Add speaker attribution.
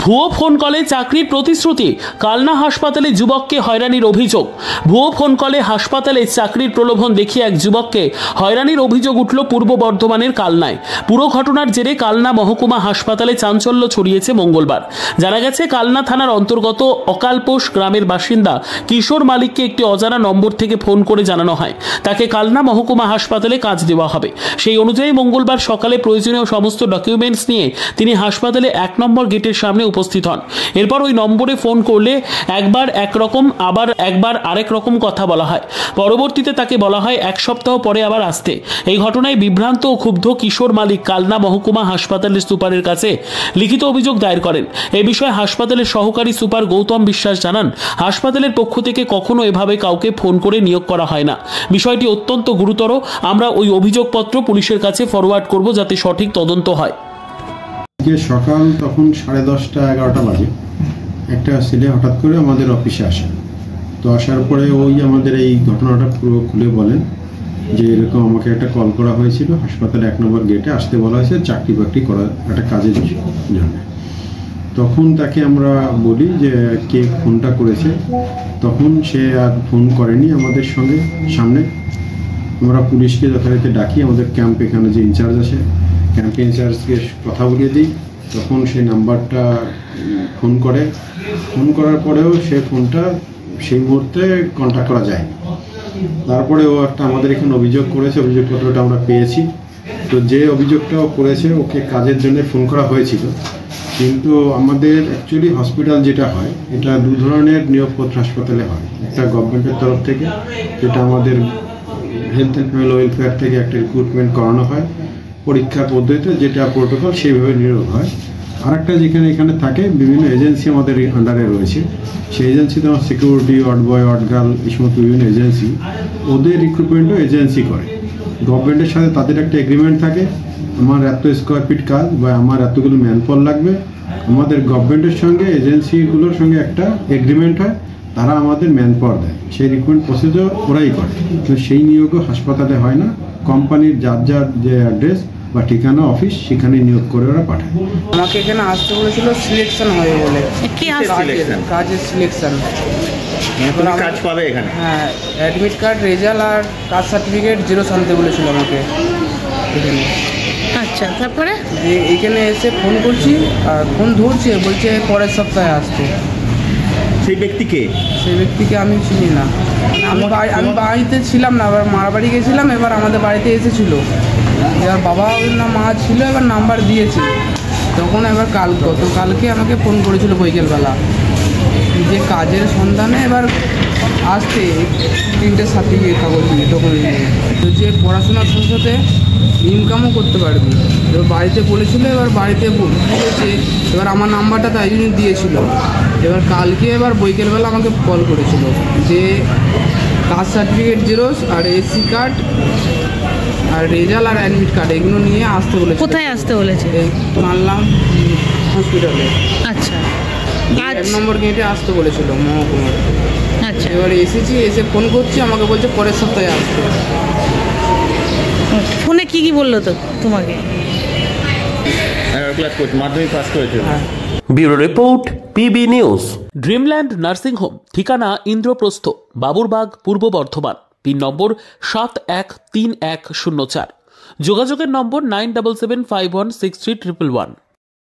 Speaker 1: ভুয়ো ফোন কলে চাকরির প্রতিশ্রুতি, কালনা হাসপাতালে যুবককে হয়রানির অভিযোগ। ভুয়ো ফোন কলে হাসপাতালে চাকরির প্রলোভন দেখিয়ে এক যুবককে হয়রানির অভিযোগ উঠল পূর্ব বর্ধমানের কালনায়। পুরো ঘটনার জেরে কালনা মহকুমা হাসপাতালে চাঞ্চল্য ছড়িয়েছে মঙ্গলবার। জানা গেছে, কালনা থানার অন্তর্গত অকালপোষ গ্রামের বাসিন্দা কিশোর মালিককে একটি অজানা নম্বর থেকে ফোন করে জানানো হয় তাকে কালনা মহকুমা হাসপাতালে কাজ দেওয়া হবে। সেই অনুযায়ী মঙ্গলবার সকালে প্রয়োজনীয় সমস্ত ডকুমেন্টস নিয়ে তিনি হাসপাতালে 1 নম্বর গেটের সামনে উপস্থিত হন। এরপর ওই নম্বরে ফোন করলে একবার একরকম আবার একবার আরেক রকম কথা বলা হয়। পরবর্তীতে তাকে বলা হয় 1 সপ্তাহ পরে আবার আসতে। এই ঘটনায় বিভ্রান্ত ও ক্ষুব্ধ কিশোর মালিক কালনা মহকুমা হাসপাতালের সুপারের কাছে লিখিত অভিযোগ দায়ের করেন। এই বিষয়ে হাসপাতালের সহকারী সুপার গৌতম বিশ্বাস জানান, হাসপাতালের পক্ষ থেকে কখনো এভাবে কাউকে ফোন করে নিয়োগ করা হয় না। বিষয়টি অত্যন্ত গুরুতর। আমরা ওই অভিযোগপত্র পুলিশের কাছে ফরওয়ার্ড করব যাতে সঠিক তদন্ত হয়।
Speaker 2: সকাল তখন 10:30 11টা বাজে একটা ছেলে হঠাৎ করে আমাদের অফিসে আসে। তো আসার পরে ওই আমাদের এই ঘটনাটা পুরো খুলে বলেন যে এরকম আমাকে একটা কল করা হয়েছিল, হাসপাতালে 1 নম্বর গেটে আসতে বলা হয়েছে চাকরি বাকরি করার একটা কাজের জন্য। তখন তাকে আমরা বলি যে কে ফোনটা করেছে, তখন সে আর ফোন করেনি আমাদের সঙ্গে। সামনে আমরা পুলিশকে যথারীতি ডাকি, আমাদের ক্যাম্প এখানে যে ইনচার্জ আছে ক্যাম্প ইনচার্জকে কথা বলিয়ে দিই। তখন সেই নাম্বারটা ফোন করার পরেও সে ফোনটা সেই মুহূর্তে কন্ট্যাক্ট করা যায়। তারপরে ও একটা আমাদের এখানে অভিযোগ করেছে, অভিযোগপত্রটা আমরা পেয়েছি। তো যে অভিযোগটাও করেছে ওকে কাজের জন্য ফোন করা হয়েছিল, কিন্তু আমাদের অ্যাকচুয়ালি হসপিটাল যেটা হয় এটা 2 ধরনের নিয়োগপত্র হাসপাতালে হয়। একটা গভর্নমেন্টের তরফ থেকে, যেটা আমাদের হেলথ অ্যান্ড ফ্যামিলি ওয়েলফেয়ার থেকে একটা রিক্রুটমেন্ট করানো হয় পরীক্ষার পদ্ধতিতে, যেটা প্রোটোকল সেইভাবে নিয়োগ হয়। আরেকটা এখানে থাকে বিভিন্ন এজেন্সি আমাদের আন্ডারে রয়েছে, সেই এজেন্সিতে আমার security, ward boy, ward girl, এই সমস্ত বিভিন্ন এজেন্সি, ওদের রিক্রুটমেন্টও এজেন্সি করে। গভর্নমেন্টের সাথে তাদের একটা এগ্রিমেন্ট থাকে, আমার এত স্কোয়ার ফিট কাজ বা আমার এতগুলো ম্যানপাওয়ার লাগবে। আমাদের গভর্নমেন্টের সঙ্গে এজেন্সিগুলোর সঙ্গে একটা এগ্রিমেন্ট হয়, তারা আমাদের ম্যানপাওয়ার দেয়, সেই রিক্রুটমেন্ট প্রসিডিওর ওরাই করে। তো সেই নিয়োগও হাসপাতালে হয় না, কোম্পানির যার যে অ্যাড্রেস বা ঠিকানা অফিস সেখানে নিয়োগ করে ওরা পাঠায়।
Speaker 3: আমাকে এখানে আসতে বলেছিল সিলেকশন হবে বলে। কাজের সিলেকশন,
Speaker 4: কাজ পাবে এখানে।
Speaker 3: হ্যাঁ, অ্যাডমিট কার্ড, রেজাল্ট আর কাস্ট সার্টিফিকেট জেরক্স আনতে বলেছিল আমাকে এখানে।
Speaker 5: আচ্ছা, তারপরে
Speaker 3: এইখানে এসে ফোন করছি আর ফোন ধরছে, বলছে পরের সপ্তাহে আসতে।
Speaker 4: সেই ব্যক্তিকে
Speaker 3: আমি চিনি না। আমি বাড়িতে ছিলাম না, এবার মার বাড়ি গেছিলাম, এবার আমাদের বাড়িতে এসেছিল। এবার বাবা না মা ছিল, এবার নাম্বার দিয়েছে। তখন এবার গতকালকে আমাকে ফোন করেছিল বিকেলবেলা যে কাজের সন্ধানে এবার আসতে 3টে সার্টিফিকেট কাগজ নিয়ে ডকুমেন্ট নিয়ে, যে পড়াশোনার সাথে সাথে ইনকামও করতে পারবি। এবার বাড়িতে বলেছিল, এবার বাড়িতে বলেছে, এবার আমার নাম্বারটা তাই জন্য দিয়েছিল। এবার কালকে এবার বিকেলবেলা আমাকে কল করেছিল যে কাস্ট সার্টিফিকেট জেরক্স আর এসি কার্ড আর রেজাল্ট আর অ্যাডমিট কার্ড এগুলো নিয়ে আসতে বলেছে।
Speaker 5: কোথায় আসতে বলেছে?
Speaker 3: মানলাম হসপিটালে।
Speaker 5: আচ্ছা,
Speaker 3: 1 নম্বর গেটে আসতে বলেছিল মহকুমার।
Speaker 5: আচ্ছা,
Speaker 3: এবার এসে ফোন করছি, আমাকে বলছে পরের সপ্তাহে আসতে।
Speaker 5: ফোনে কি বললো তো তোমাকে?
Speaker 4: মাধ্যমিক পাস করেছে।
Speaker 1: Bureau report, PB news. Dreamland nursing home, ঠিকানা ইন্দ্রপ্রস্থ, বাবুরবাগ, পূর্ব বর্ধমান। পিন নম্বর 713104। যোগাযোগের নম্বর 9775163111।